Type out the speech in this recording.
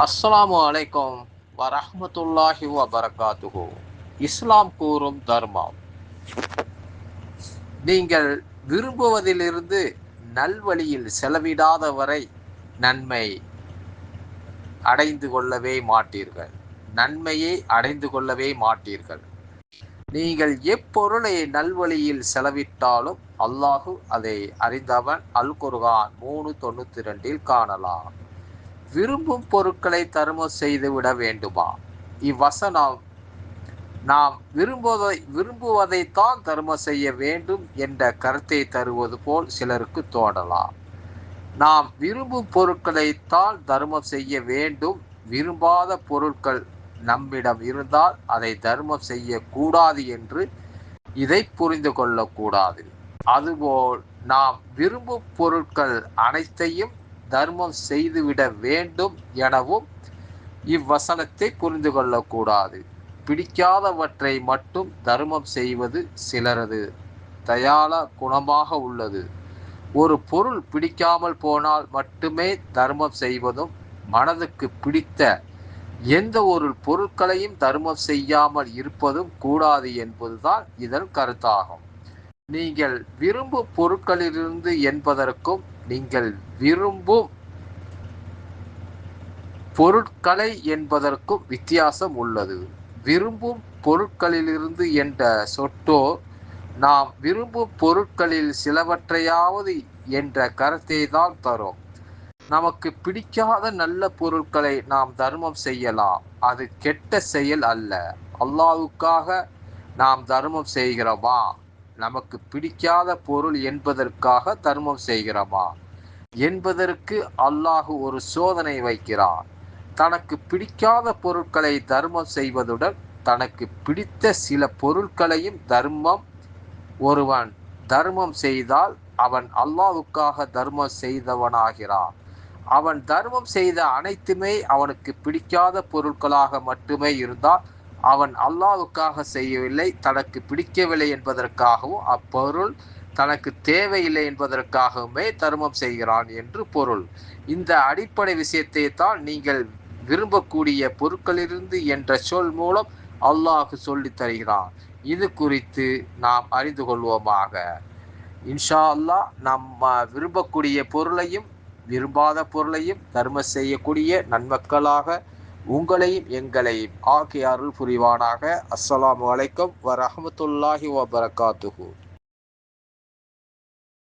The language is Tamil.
அஸ்ஸலாமு அலைக்கும் வரஹ்மத்துல்லாஹி வபரகாத்துஹு. இஸ்லாம் கூறும் தர்மம். நீங்கள் விரும்புவதிலிருந்து நல்வழியில் செலவிடாத வரை நன்மை அடைந்து கொள்ளவே மாட்டீர்கள். நன்மையை அடைந்து கொள்ளவே மாட்டீர்கள். நீங்கள் எப்பொருளை நல்வழியில் செலவிட்டாலும் அல்லாஹு அதை அறிந்தவன். அல் குர்ஆன் 3:92 காணலாம். விரும்பும் பொருட்களை தர்மம் செய்துவிட வேண்டுமா? இவ்வசனம் நாம் விரும்புவதைத்தான் தர்மம் செய்ய வேண்டும் என்ற கருத்தை தருவது போல் சிலருக்கு தோன்றலாம். நாம் விரும்பும் பொருட்களைத்தான் தர்மம் செய்ய வேண்டும். விரும்பாத பொருட்கள் நம்மிடம் இருந்தால் அதை தர்மம் செய்யக்கூடாது என்று இதை புரிந்து கொள்ளக்கூடாது. அதுபோல் நாம் விரும்பும் பொருட்கள் அனைத்தையும் தர்மம் செய்துவிட வேண்டும் எனவும் இவ்வசனத்தை புரிந்து கொள்ளக்கூடாது. பிடிக்காதவற்றை மட்டும் தர்மம் செய்வது சிலரது தயாள குணமாக உள்ளது. ஒரு பொருள் பிடிக்காமல் போனால் மட்டுமே தர்மம் செய்வதும், மனதுக்கு பிடித்த எந்த ஒரு பொருட்களையும் தர்மம் செய்யாமல் இருப்பதும் கூடாது என்பதுதான் இதன் கருத்தாகும். நீங்கள் விரும்பும் பொருட்களிலிருந்து என்பதற்கும் நீங்கள் விரும்பும் பொருட்களை என்பதற்கும் வித்தியாசம் உள்ளது. விரும்பும் பொருட்களிலிருந்து என்ற சொற்றோ நாம் விரும்பும் பொருட்களில் சிலவற்றையாவது என்ற கருத்தை தான் தரும். நமக்கு பிடிக்காத நல்ல பொருட்களை நாம் தர்மம் செய்யலாம். அது கெட்ட செயல் அல்ல. அல்லாஹ்வுக்காக நாம் தர்மம் செய்கிறோமா? நமக்கு பிடிக்காத பொருள் என்பதற்காக தர்மம் செய்கிறோமா என்பதற்கு அல்லாஹ் ஒரு சோதனை வைக்கிறான். தனக்கு பிடிக்காத பொருட்களை தர்மம் செய்வதுடன் தனக்கு பிடித்த சில பொருட்களையும் ஒருவன் தர்மம் செய்தால் அவன் அல்லாஹ்வுக்காக தர்மம் செய்தவனாகிறான். அவன் தர்மம் செய்த அனைத்துமே அவனுக்கு பிடிக்காத பொருட்களாக மட்டுமே இருந்தால் அவன் அல்லாஹ்வுக்காக செய்யவில்லை, தனக்கு பிடிக்கவில்லை என்பதற்காகவும் அப்பொருள் தனக்கு தேவையில்லை என்பதற்காகவுமே தர்மம் செய்கிறான் என்று பொருள். இந்த அடிப்படை விஷயத்தை தான் நீங்கள் விரும்பக்கூடிய பொருட்களிலிருந்து என்ற சொல் மூலம் அல்லாஹ் சொல்லித் தருகிறான். இது குறித்து நாம் அறிந்து கொள்வோமாக. இன்ஷா அல்லாஹ் நம்ம விரும்பக்கூடிய பொருளையும் விரும்பாத பொருளையும் தர்மம் செய்யக்கூடிய நன்மக்களாக உங்களையும் எங்களையும் ஆக்கி அருள் புரிவானாக. அஸ்ஸலாமு அலைக்கும் வரஹ்மத்துல்லாஹி வபரகாத்துஹு.